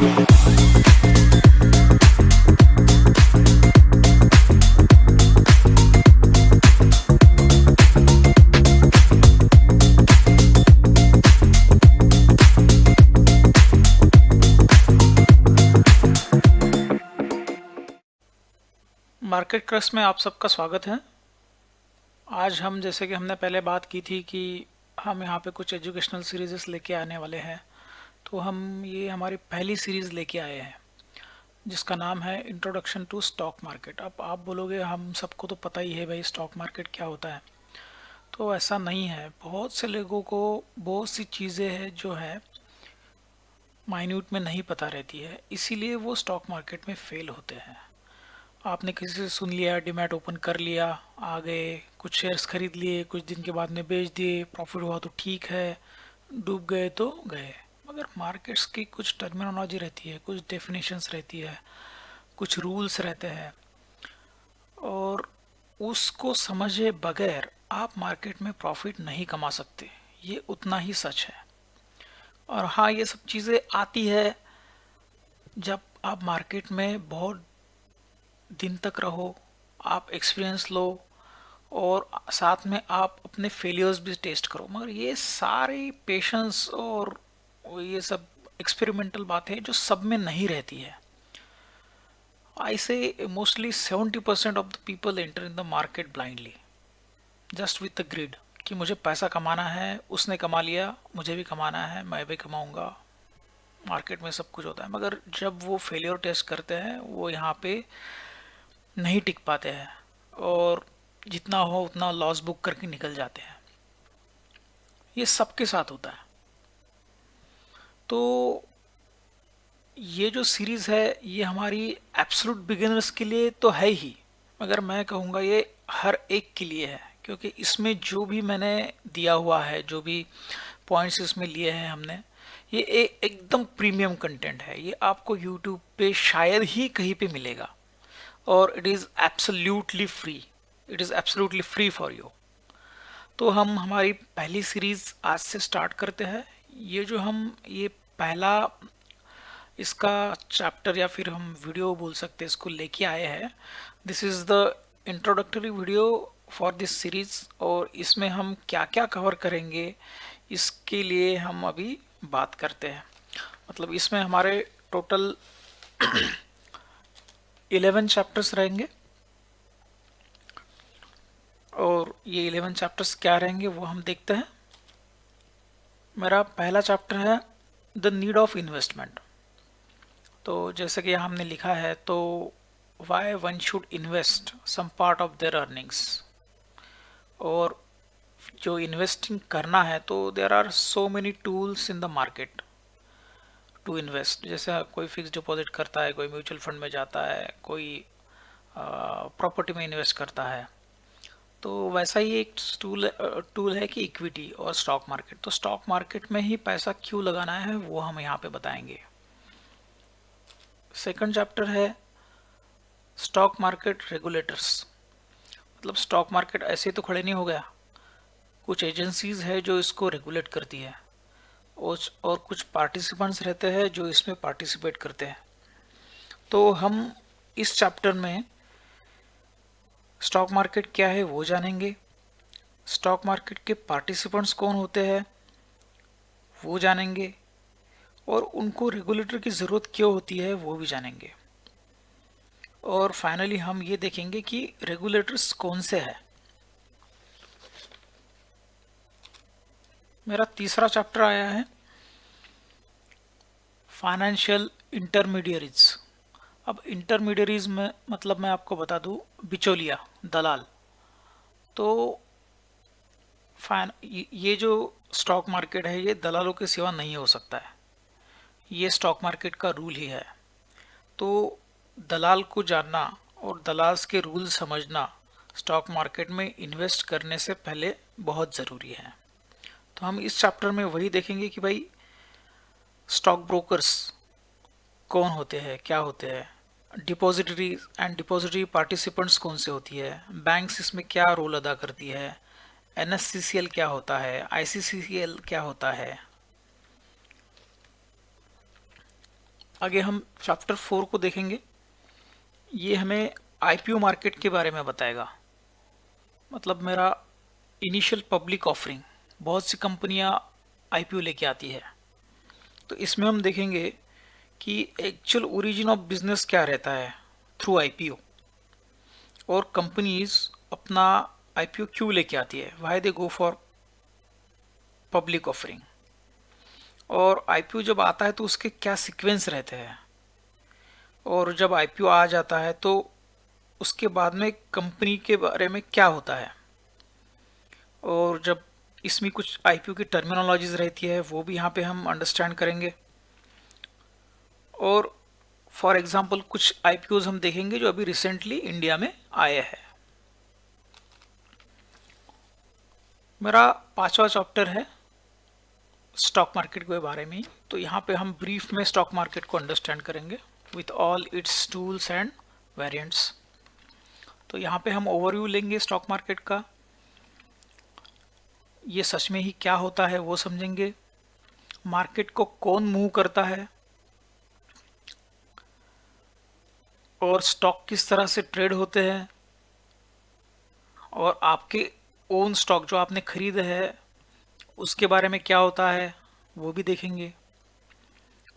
Market crush में आप सबका स्वागत है। आज हम जैसे कि हमने पहले बात की थी कि हम यहाँ पे कुछ एजुकेशनल सीरीज़ लेके आने वाले हैं, तो हम ये हमारी पहली सीरीज़ लेके आए हैं जिसका नाम है इंट्रोडक्शन टू स्टॉक मार्केट। अब आप बोलोगे हम सबको तो पता ही है भाई स्टॉक मार्केट क्या होता है, तो ऐसा नहीं है। बहुत से लोगों को बहुत सी चीज़ें हैं जो है माइन्यूट में नहीं पता रहती है, इसीलिए वो स्टॉक मार्केट में फेल होते हैं। आपने किसी से सुन लिया, डीमैट ओपन कर लिया, आ गए, कुछ शेयर्स खरीद लिए, कुछ दिन के बाद में बेच दिए, प्रॉफिट हुआ तो ठीक है, डूब गए तो गए। मगर मार्केट्स की कुछ टर्मिनोलॉजी रहती है, कुछ डेफिनेशंस रहती है, कुछ रूल्स रहते हैं, और उसको समझे बगैर आप मार्केट में प्रॉफिट नहीं कमा सकते। ये उतना ही सच है। और हाँ, ये सब चीज़ें आती है जब आप मार्केट में बहुत दिन तक रहो, आप एक्सपीरियंस लो, और साथ में आप अपने फेलियर्स भी टेस्ट करो। मगर ये सारी पेशेंस और ये सब एक्सपेरिमेंटल बातें जो सब में नहीं रहती है। आई से mostly 70% of the people enter in the market blindly, just with the grid कि मुझे पैसा कमाना है, उसने कमा लिया, मुझे भी कमाना है, मैं भी कमाऊंगा। मार्केट में सब कुछ होता है, मगर जब वो फेलियर टेस्ट करते हैं वो यहाँ पे नहीं टिक पाते हैं, और जितना हो उतना लॉस बुक करके निकल जाते हैं। ये सबके साथ होता है। तो ये जो सीरीज़ है ये हमारी एब्सोल्यूट बिगिनर्स के लिए तो है ही, मगर मैं कहूँगा ये हर एक के लिए है, क्योंकि इसमें जो भी मैंने दिया हुआ है, जो भी पॉइंट्स इसमें लिए हैं हमने, ये एकदम प्रीमियम कंटेंट है। ये आपको यूट्यूब पे शायद ही कहीं पे मिलेगा, और it is absolutely free. It is absolutely free for you. तो हम हमारी पहली सीरीज़ आज से स्टार्ट करते हैं। ये पहला इसका चैप्टर या फिर हम वीडियो बोल सकते हैं, इसको लेके आए हैं। This is the introductory video for this series, और इसमें हम क्या क्या कवर करेंगे इसके लिए हम अभी बात करते हैं। मतलब इसमें हमारे टोटल 11 चैप्टर्स रहेंगे, और ये 11 चैप्टर्स क्या रहेंगे वो हम देखते हैं। मेरा पहला चैप्टर है द नीड ऑफ इन्वेस्टमेंट। तो जैसे कि यहाँ हमने लिखा है, तो why one should invest some part of their earnings. और जो इन्वेस्टिंग करना है तो there are so many tools in the market to invest. जैसे कोई फिक्स डिपॉजिट करता है, कोई म्यूचुअल फंड में जाता है, कोई प्रॉपर्टी में इन्वेस्ट करता है। तो वैसा ही एक टूल है कि इक्विटी और स्टॉक मार्केट। तो स्टॉक मार्केट में ही पैसा क्यों लगाना है वो हम यहाँ पे बताएंगे। सेकंड चैप्टर है स्टॉक मार्केट रेगुलेटर्स। मतलब स्टॉक मार्केट ऐसे तो खड़े नहीं हो गया, कुछ एजेंसीज है जो इसको रेगुलेट करती है, और कुछ पार्टिसिपेंट्स रहते हैं जो इसमें पार्टिसिपेट करते हैं। तो हम इस चैप्टर में स्टॉक मार्केट क्या है वो जानेंगे, स्टॉक मार्केट के पार्टिसिपेंट्स कौन होते हैं वो जानेंगे, और उनको रेगुलेटर की ज़रूरत क्यों होती है वो भी जानेंगे। और फाइनली हम ये देखेंगे कि रेगुलेटर्स कौन से हैं। मेरा तीसरा चैप्टर आया है फाइनेंशियल इंटरमीडियरीज। अब इंटरमीडियरीज में मतलब मैं आपको बता दूं, बिचौलिया, दलाल। तो ये जो स्टॉक मार्केट है ये दलालों के सिवा नहीं हो सकता है, ये स्टॉक मार्केट का रूल ही है। तो दलाल को जानना और दलाल के रूल समझना स्टॉक मार्केट में इन्वेस्ट करने से पहले बहुत ज़रूरी है। तो हम इस चैप्टर में वही देखेंगे कि भाई स्टॉक ब्रोकर्स कौन होते हैं, क्या होते हैं, डिपॉजिटरी एंड डिपॉजिटरी पार्टिसिपेंट्स कौन से होती है, बैंक्स इसमें क्या रोल अदा करती है, एनएससीसीएल क्या होता है, आईसीसीसीएल क्या होता है, आगे हम चैप्टर 4 को देखेंगे। ये हमें आईपीओ मार्केट के बारे में बताएगा। मतलब मेरा इनिशियल पब्लिक ऑफरिंग, बहुत सी कंपनियां आईपीओ लेके आती है, तो इसमें हम देखेंगे कि एक्चुअल ओरिजिन ऑफ बिजनेस क्या रहता है थ्रू आईपीओ, और कंपनीज अपना आईपीओ क्यों लेके आती है, why they go for public offering, और आईपीओ जब आता है तो उसके क्या सीक्वेंस रहते हैं, और जब आईपीओ आ जाता है तो उसके बाद में कंपनी के बारे में क्या होता है, और जब इसमें कुछ आईपीओ की टर्मिनोलॉजीज रहती है वो भी यहाँ पे हम अंडरस्टैंड करेंगे। और फॉर एग्जांपल कुछ आईपीओज हम देखेंगे जो अभी रिसेंटली इंडिया में आए हैं। मेरा 5वां चैप्टर है स्टॉक मार्केट के बारे में, तो यहाँ पे हम ब्रीफ में स्टॉक मार्केट को अंडरस्टैंड करेंगे with all it's tools and variants. तो यहाँ पे हम ओवरव्यू लेंगे स्टॉक मार्केट का, ये सच में ही क्या होता है वो समझेंगे, मार्केट को कौन मूव करता है, और स्टॉक किस तरह से ट्रेड होते हैं, और आपके ओन स्टॉक जो आपने खरीदे है उसके बारे में क्या होता है वो भी देखेंगे।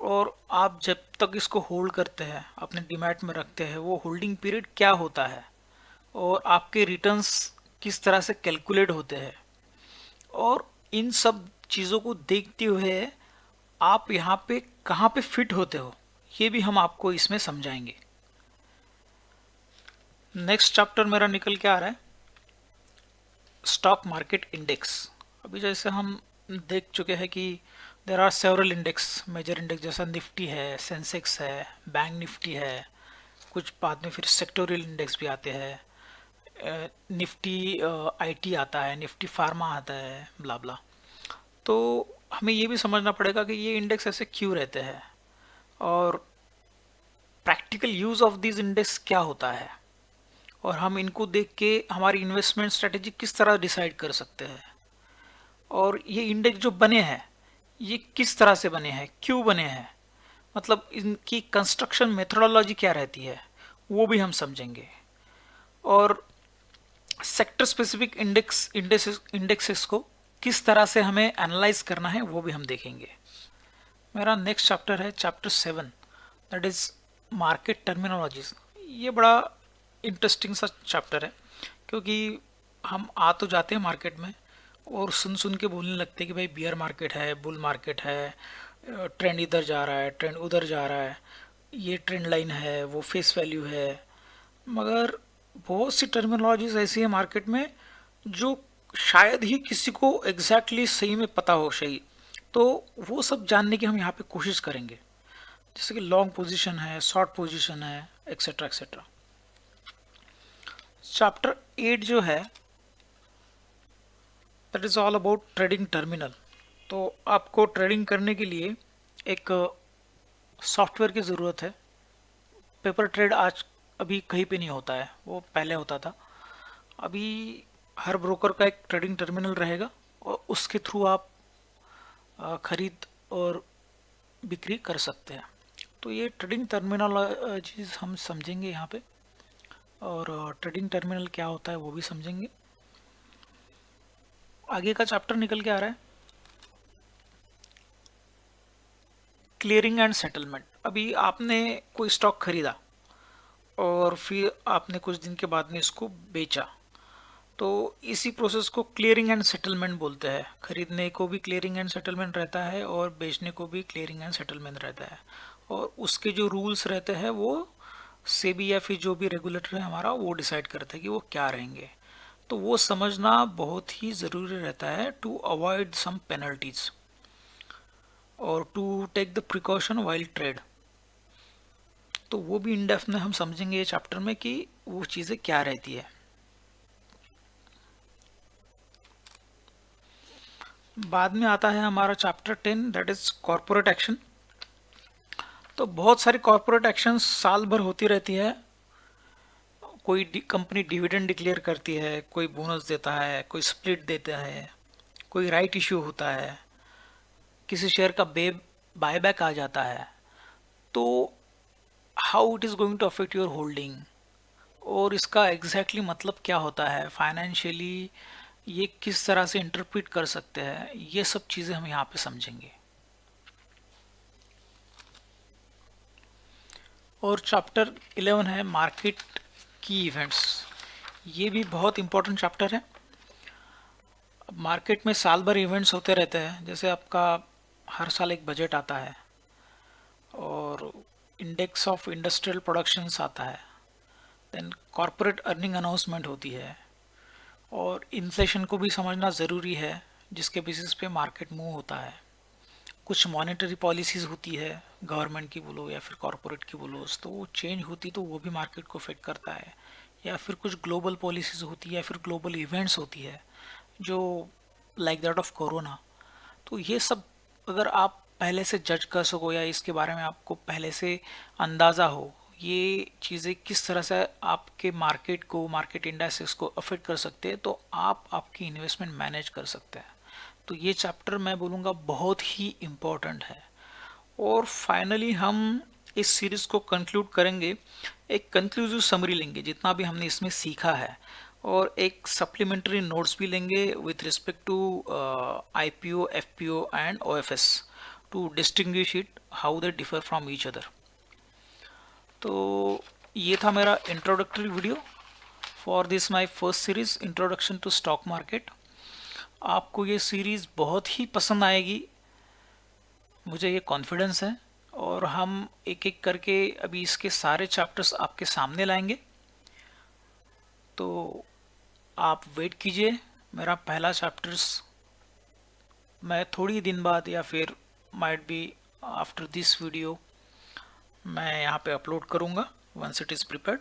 और आप जब तक इसको होल्ड करते हैं, अपने डीमैट में रखते हैं, वो होल्डिंग पीरियड क्या होता है, और आपके रिटर्न्स किस तरह से कैलकुलेट होते हैं, और इन सब चीज़ों को देखते हुए आप यहाँ पे कहाँ पे फिट होते हो, ये भी हम आपको इसमें समझाएंगे। नेक्स्ट चैप्टर मेरा निकल के आ रहा है स्टॉक मार्केट इंडेक्स। अभी जैसे हम देख चुके हैं कि there are several index, major index जैसा निफ्टी है, सेंसेक्स है, बैंक निफ्टी है, कुछ बाद में फिर सेक्टोरियल इंडेक्स भी आते हैं, निफ्टी आईटी आता है, निफ्टी फार्मा आता है, ब्ला ब्ला। तो हमें ये भी समझना पड़ेगा कि ये इंडेक्स ऐसे क्यों रहते हैं, और practical use of this index क्या होता है, और हम इनको देख के हमारी इन्वेस्टमेंट स्ट्रेटेजी किस तरह डिसाइड कर सकते हैं, और ये इंडेक्स जो बने हैं ये किस तरह से बने हैं, क्यों बने हैं, मतलब इनकी कंस्ट्रक्शन मेथोडोलॉजी क्या रहती है वो भी हम समझेंगे। और सेक्टर स्पेसिफिक इंडेक्सेस को किस तरह से हमें एनालाइज करना है वो भी हम देखेंगे। मेरा नेक्स्ट चैप्टर है chapter 7, that is market terminologies. ये बड़ा इंटरेस्टिंग सा चैप्टर है, क्योंकि हम आ तो जाते हैं मार्केट में और सुन सुन के बोलने लगते हैं कि भाई बियर मार्केट है, बुल मार्केट है, ट्रेंड इधर जा रहा है, ट्रेंड उधर जा रहा है, ये ट्रेंड लाइन है, वो फेस वैल्यू है। मगर बहुत सी टर्मिनोलॉजीज ऐसी है मार्केट में जो शायद ही किसी को एग्जैक्टली सही में पता हो सही, तो वो सब जानने की हम यहाँ पे कोशिश करेंगे, जैसे कि लॉन्ग पोजीशन है, शॉर्ट पोजीशन है, एक्सेट्रा एक्सेट्रा। चैप्टर 8 जो है that is all about trading terminal. तो आपको ट्रेडिंग करने के लिए एक सॉफ्टवेयर की ज़रूरत है। पेपर ट्रेड आज अभी कहीं पे नहीं होता है, वो पहले होता था। अभी हर ब्रोकर का एक ट्रेडिंग टर्मिनल रहेगा और उसके थ्रू आप खरीद और बिक्री कर सकते हैं। तो ये ट्रेडिंग टर्मिनोलॉजीज हम समझेंगे यहाँ पे, और ट्रेडिंग टर्मिनल क्या होता है वो भी समझेंगे। आगे का चैप्टर निकल के आ रहा है क्लियरिंग एंड सेटलमेंट। अभी आपने कोई स्टॉक खरीदा और फिर आपने कुछ दिन के बाद में इसको बेचा, तो इसी प्रोसेस को क्लियरिंग एंड सेटलमेंट बोलते हैं। खरीदने को भी क्लियरिंग एंड सेटलमेंट रहता है और बेचने को भी क्लियरिंग एंड सेटलमेंट रहता है, और उसके जो रूल्स रहते हैं वो सेबी या फिर जो भी रेगुलेटर है हमारा वो डिसाइड करता है कि वो क्या रहेंगे। तो वो समझना बहुत ही ज़रूरी रहता है टू अवॉइड सम पेनल्टीज और to take the precaution while trade. तो वो भी इन डेप्थ में हम समझेंगे ये चैप्टर में कि वो चीज़ें क्या रहती है। बाद में आता है हमारा chapter 10 that is corporate action. तो बहुत सारी कॉरपोरेट एक्शन साल भर होती रहती है। कोई कंपनी डिविडेंड डिक्लेयर करती है, कोई बोनस देता है, कोई स्प्लिट देता है, कोई राइट इश्यू होता है, किसी शेयर का बायबैक आ जाता है। तो how it is going to affect your holding, और इसका एग्जैक्टली मतलब क्या होता है फाइनेंशियली, ये किस तरह से इंटरप्रेट कर सकते हैं, ये सब चीज़ें हम यहाँ पे समझेंगे। और चैप्टर 11 है मार्केट की इवेंट्स। ये भी बहुत इंपॉर्टेंट चैप्टर है। मार्केट में साल भर इवेंट्स होते रहते हैं, जैसे आपका हर साल एक बजट आता है और इंडेक्स ऑफ इंडस्ट्रियल प्रोडक्शंस आता है, देन कॉरपोरेट अर्निंग अनाउंसमेंट होती है, और इन्फ्लेशन को भी समझना ज़रूरी है जिसके बेसिस पे मार्केट मूव होता है। कुछ मॉनेटरी पॉलिसीज़ होती है, गवर्नमेंट की बोलो या फिर कॉरपोरेट की बोलो, तो वो चेंज होती तो वो भी मार्केट को अफेक्ट करता है। या फिर कुछ ग्लोबल पॉलिसीज़ होती है या फिर ग्लोबल इवेंट्स होती है जो लाइक दैट ऑफ कोरोना। तो ये सब अगर आप पहले से जज कर सको या इसके बारे में आपको पहले से अंदाज़ा हो, ये चीज़ें किस तरह से आपके मार्केट को, मार्केट इंडेक्सेस को अफेक्ट कर सकते हैं, तो आप आपकी इन्वेस्टमेंट मैनेज कर सकते हैं। तो ये चैप्टर मैं बोलूँगा बहुत ही इम्पोर्टेंट है। और फाइनली हम इस सीरीज़ को कंक्लूड करेंगे, एक कंक्लूसिव समरी लेंगे जितना भी हमने इसमें सीखा है, और एक सप्लीमेंट्री नोट्स भी लेंगे with respect to IPO, FPO and OFS to distinguish it how they differ from each other. तो ये था मेरा introductory video for this my first series introduction to stock market. आपको ये सीरीज़ बहुत ही पसंद आएगी, मुझे ये कॉन्फिडेंस है। और हम एक एक करके अभी इसके सारे चैप्टर्स आपके सामने लाएंगे, तो आप वेट कीजिए। मेरा पहला चैप्टर्स मैं थोड़ी दिन बाद या फिर might be after this video मैं यहाँ पे अपलोड करूँगा once it is prepared.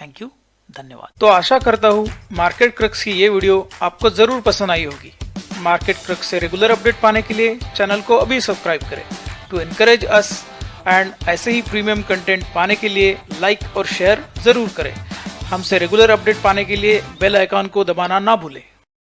Thank you, धन्यवाद। तो आशा करता हूँ मार्केट क्रक्स की ये वीडियो आपको ज़रूर पसंद आई होगी। मार्केट क्रक्स से रेगुलर अपडेट पाने के लिए चैनल को अभी सब्सक्राइब करें टू एनकरेज अस, एंड ऐसे ही प्रीमियम कंटेंट पाने के लिए लाइक और शेयर ज़रूर करें। हमसे रेगुलर अपडेट पाने के लिए बेल आइकॉन को दबाना ना भूलें।